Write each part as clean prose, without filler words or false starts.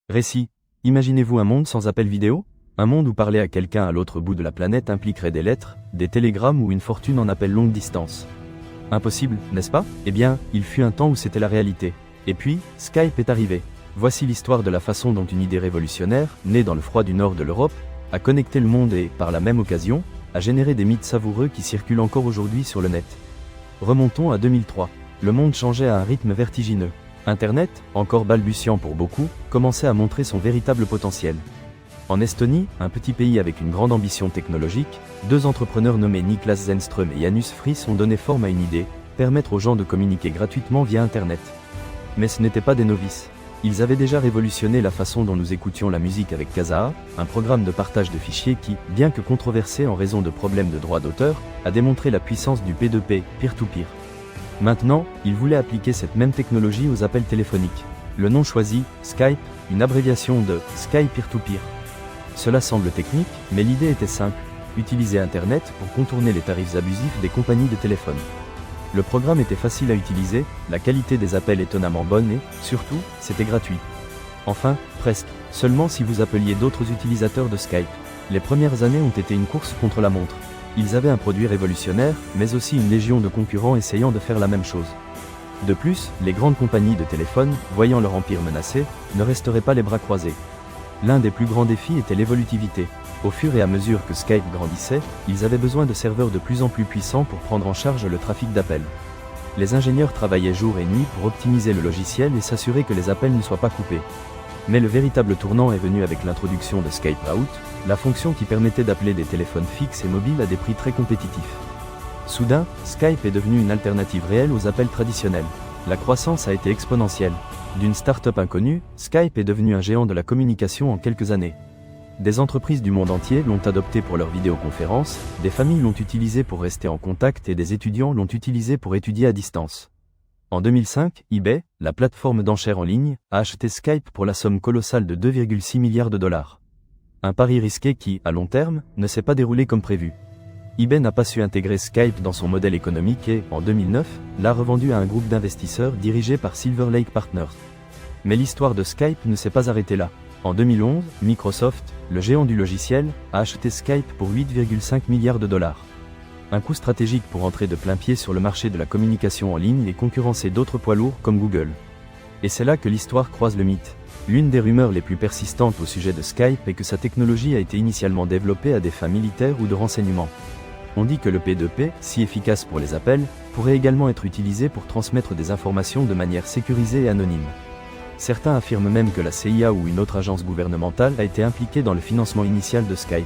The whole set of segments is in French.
Récit. Imaginez-vous un monde sans appel vidéo? Un monde où parler à quelqu'un à l'autre bout de la planète impliquerait des lettres, des télégrammes ou une fortune en appel longue distance. Impossible, n'est-ce pas? Eh bien, il fut un temps où c'était la réalité. Et puis, Skype est arrivé. Voici l'histoire de la façon dont une idée révolutionnaire, née dans le froid du nord de l'Europe, a connecté le monde et, par la même occasion, a généré des mythes savoureux qui circulent encore aujourd'hui sur le net. Remontons à 2003. Le monde changeait à un rythme vertigineux. Internet, encore balbutiant pour beaucoup, commençait à montrer son véritable potentiel. En Estonie, un petit pays avec une grande ambition technologique, deux entrepreneurs nommés Niklas Zennström et Janus Friis ont donné forme à une idée, permettre aux gens de communiquer gratuitement via Internet. Mais ce n'étaient pas des novices. Ils avaient déjà révolutionné la façon dont nous écoutions la musique avec Kazaa, un programme de partage de fichiers qui, bien que controversé en raison de problèmes de droit d'auteur, a démontré la puissance du P2P, peer-to-peer. Maintenant, ils voulaient appliquer cette même technologie aux appels téléphoniques. Le nom choisi, Skype, une abréviation de Sky Peer-to-Peer. Cela semble technique, mais l'idée était simple, utiliser Internet pour contourner les tarifs abusifs des compagnies de téléphone. Le programme était facile à utiliser, la qualité des appels étonnamment bonne et, surtout, c'était gratuit. Enfin, presque, seulement si vous appeliez d'autres utilisateurs de Skype. Les premières années ont été une course contre la montre. Ils avaient un produit révolutionnaire, mais aussi une légion de concurrents essayant de faire la même chose. De plus, les grandes compagnies de téléphone, voyant leur empire menacé, ne resteraient pas les bras croisés. L'un des plus grands défis était l'évolutivité. Au fur et à mesure que Skype grandissait, ils avaient besoin de serveurs de plus en plus puissants pour prendre en charge le trafic d'appels. Les ingénieurs travaillaient jour et nuit pour optimiser le logiciel et s'assurer que les appels ne soient pas coupés. Mais le véritable tournant est venu avec l'introduction de Skype Out, la fonction qui permettait d'appeler des téléphones fixes et mobiles à des prix très compétitifs. Soudain, Skype est devenu une alternative réelle aux appels traditionnels. La croissance a été exponentielle. D'une start-up inconnue, Skype est devenu un géant de la communication en quelques années. Des entreprises du monde entier l'ont adopté pour leurs vidéoconférences, des familles l'ont utilisé pour rester en contact et des étudiants l'ont utilisé pour étudier à distance. En 2005, eBay, la plateforme d'enchères en ligne, a acheté Skype pour la somme colossale de 2,6 milliards de dollars. Un pari risqué qui, à long terme, ne s'est pas déroulé comme prévu. eBay n'a pas su intégrer Skype dans son modèle économique et, en 2009, l'a revendu à un groupe d'investisseurs dirigé par Silver Lake Partners. Mais l'histoire de Skype ne s'est pas arrêtée là. En 2011, Microsoft, le géant du logiciel, a acheté Skype pour 8,5 milliards de dollars. Un coup stratégique pour entrer de plein pied sur le marché de la communication en ligne et concurrencer d'autres poids lourds comme Google. Et c'est là que l'histoire croise le mythe. L'une des rumeurs les plus persistantes au sujet de Skype est que sa technologie a été initialement développée à des fins militaires ou de renseignement. On dit que le P2P, si efficace pour les appels, pourrait également être utilisé pour transmettre des informations de manière sécurisée et anonyme. Certains affirment même que la CIA ou une autre agence gouvernementale a été impliquée dans le financement initial de Skype.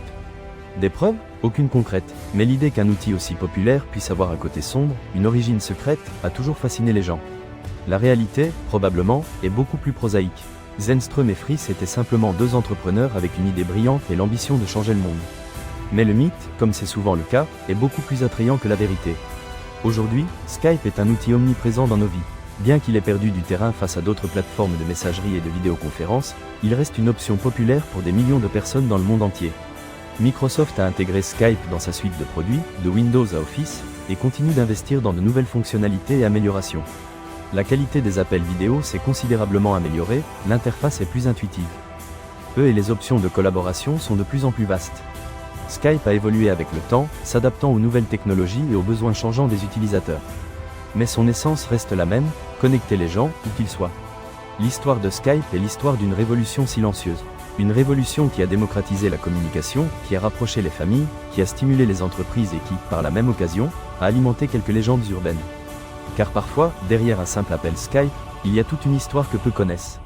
Des preuves? Aucune concrète, mais l'idée qu'un outil aussi populaire puisse avoir un côté sombre, une origine secrète, a toujours fasciné les gens. La réalité, probablement, est beaucoup plus prosaïque. Zennström et Friis étaient simplement deux entrepreneurs avec une idée brillante et l'ambition de changer le monde. Mais le mythe, comme c'est souvent le cas, est beaucoup plus attrayant que la vérité. Aujourd'hui, Skype est un outil omniprésent dans nos vies. Bien qu'il ait perdu du terrain face à d'autres plateformes de messagerie et de vidéoconférence, il reste une option populaire pour des millions de personnes dans le monde entier. Microsoft a intégré Skype dans sa suite de produits, de Windows à Office, et continue d'investir dans de nouvelles fonctionnalités et améliorations. La qualité des appels vidéo s'est considérablement améliorée, l'interface est plus intuitive. Et les options de collaboration sont de plus en plus vastes. Skype a évolué avec le temps, s'adaptant aux nouvelles technologies et aux besoins changeants des utilisateurs. Mais son essence reste la même, connecter les gens, où qu'ils soient. L'histoire de Skype est l'histoire d'une révolution silencieuse. Une révolution qui a démocratisé la communication, qui a rapproché les familles, qui a stimulé les entreprises et qui, par la même occasion, a alimenté quelques légendes urbaines. Car parfois, derrière un simple appel Skype, il y a toute une histoire que peu connaissent.